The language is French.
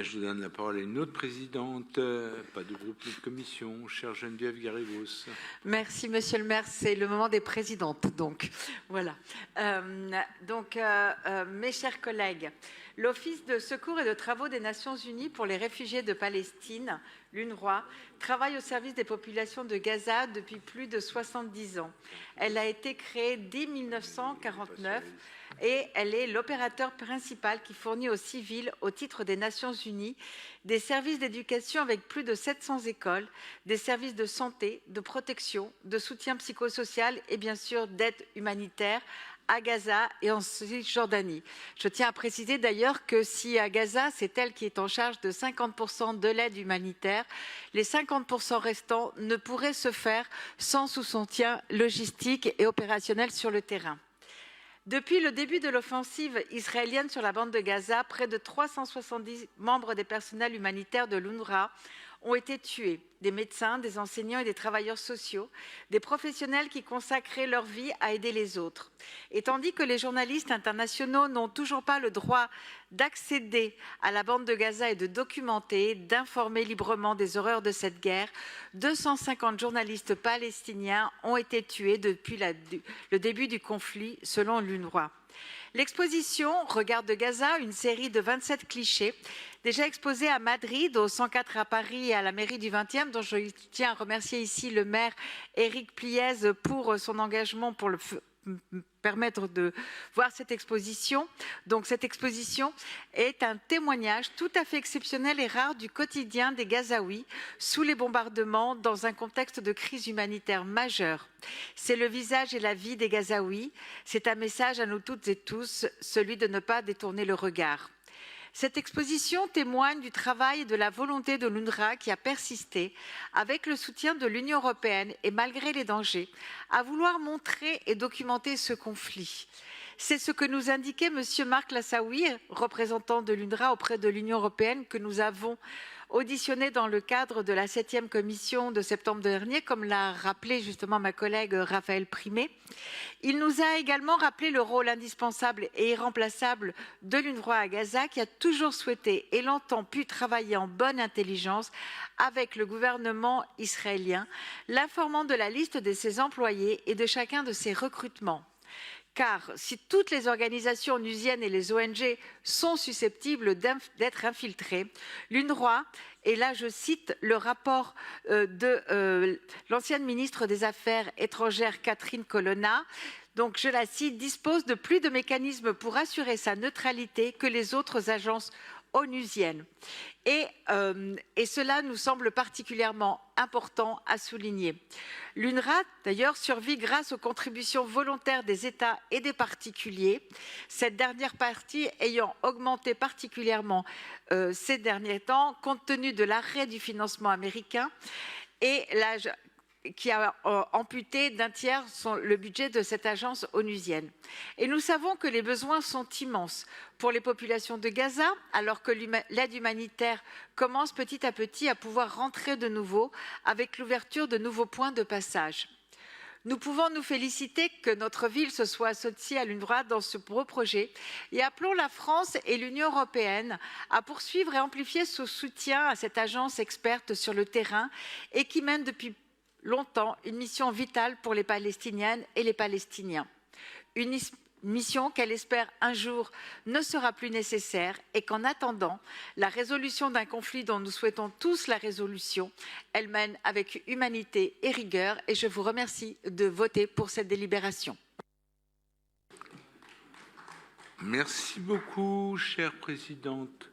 Je vous donne la parole à une autre présidente, pas de groupe ni de commission, chère Geneviève Garrigos. Merci, monsieur le maire. C'est le moment des présidentes, donc voilà. Mes chers collègues, l'Office de secours et de travaux des Nations Unies pour les réfugiés de Palestine, l'UNRWA, travaille au service des populations de Gaza depuis plus de 70 ans. Elle a été créée dès 1949 et elle est l'opérateur principal qui fournit aux civils, au titre des Nations Unies, des services d'éducation avec plus de 700 écoles, des services de santé, de protection, de soutien psychosocial et bien sûr d'aide humanitaire à Gaza et en Cisjordanie. Je tiens à préciser d'ailleurs que si à Gaza, c'est elle qui est en charge de 50% de l'aide humanitaire, les 50% restants ne pourraient se faire sans soutien logistique et opérationnel sur le terrain. Depuis le début de l'offensive israélienne sur la bande de Gaza, près de 370 membres des personnels humanitaires de l'UNRWA ont été tués. Des médecins, des enseignants et des travailleurs sociaux, des professionnels qui consacraient leur vie à aider les autres. Et tandis que les journalistes internationaux n'ont toujours pas le droit d'accéder à la bande de Gaza et de documenter, d'informer librement des horreurs de cette guerre, 250 journalistes palestiniens ont été tués depuis le début du conflit, selon l'UNRWA. L'exposition « Regard de Gaza », une série de 27 clichés, déjà exposée à Madrid, au 104 à Paris et à la mairie du 20e, dont je tiens à remercier ici le maire Éric Pliez pour son engagement pour permettre de voir cette exposition. Donc cette exposition est un témoignage tout à fait exceptionnel et rare du quotidien des Gazaouis sous les bombardements dans un contexte de crise humanitaire majeure. C'est le visage et la vie des Gazaouis. C'est un message à nous toutes et tous, celui de ne pas détourner le regard. Cette exposition témoigne du travail et de la volonté de l'UNRWA qui a persisté, avec le soutien de l'Union européenne et malgré les dangers, à vouloir montrer et documenter ce conflit. C'est ce que nous indiquait M. Marc Lassaoui, représentant de l'UNRWA auprès de l'Union européenne, que nous avons auditionné dans le cadre de la 7e commission de septembre dernier, comme l'a rappelé justement ma collègue Raphaël Primet. Il nous a également rappelé le rôle indispensable et irremplaçable de l'UNRWA à Gaza, qui a toujours souhaité et longtemps pu travailler en bonne intelligence avec le gouvernement israélien, l'informant de la liste de ses employés et de chacun de ses recrutements. Car si toutes les organisations onusiennes et les ONG sont susceptibles d'être infiltrées, l'UNRWA, et là je cite le rapport de l'ancienne ministre des Affaires étrangères Catherine Colonna, donc je la cite, dispose de plus de mécanismes pour assurer sa neutralité que les autres agences onusiennes. Et cela nous semble particulièrement important à souligner. L'UNRWA, d'ailleurs, survit grâce aux contributions volontaires des États et des particuliers, cette dernière partie ayant augmenté particulièrement ces derniers temps, compte tenu de l'arrêt du financement américain et qui a amputé d'un tiers le budget de cette agence onusienne. Et nous savons que les besoins sont immenses pour les populations de Gaza, alors que l'aide humanitaire commence petit à petit à pouvoir rentrer de nouveau avec l'ouverture de nouveaux points de passage. Nous pouvons nous féliciter que notre ville se soit associée à l'UNRWA dans ce beau projet et appelons la France et l'Union européenne à poursuivre et amplifier ce soutien à cette agence experte sur le terrain et qui mène depuis longtemps une mission vitale pour les Palestiniennes et les Palestiniens. Une mission qu'elle espère un jour ne sera plus nécessaire et qu'en attendant la résolution d'un conflit dont nous souhaitons tous la résolution, elle mène avec humanité et rigueur et je vous remercie de voter pour cette délibération. Merci beaucoup, chère présidente.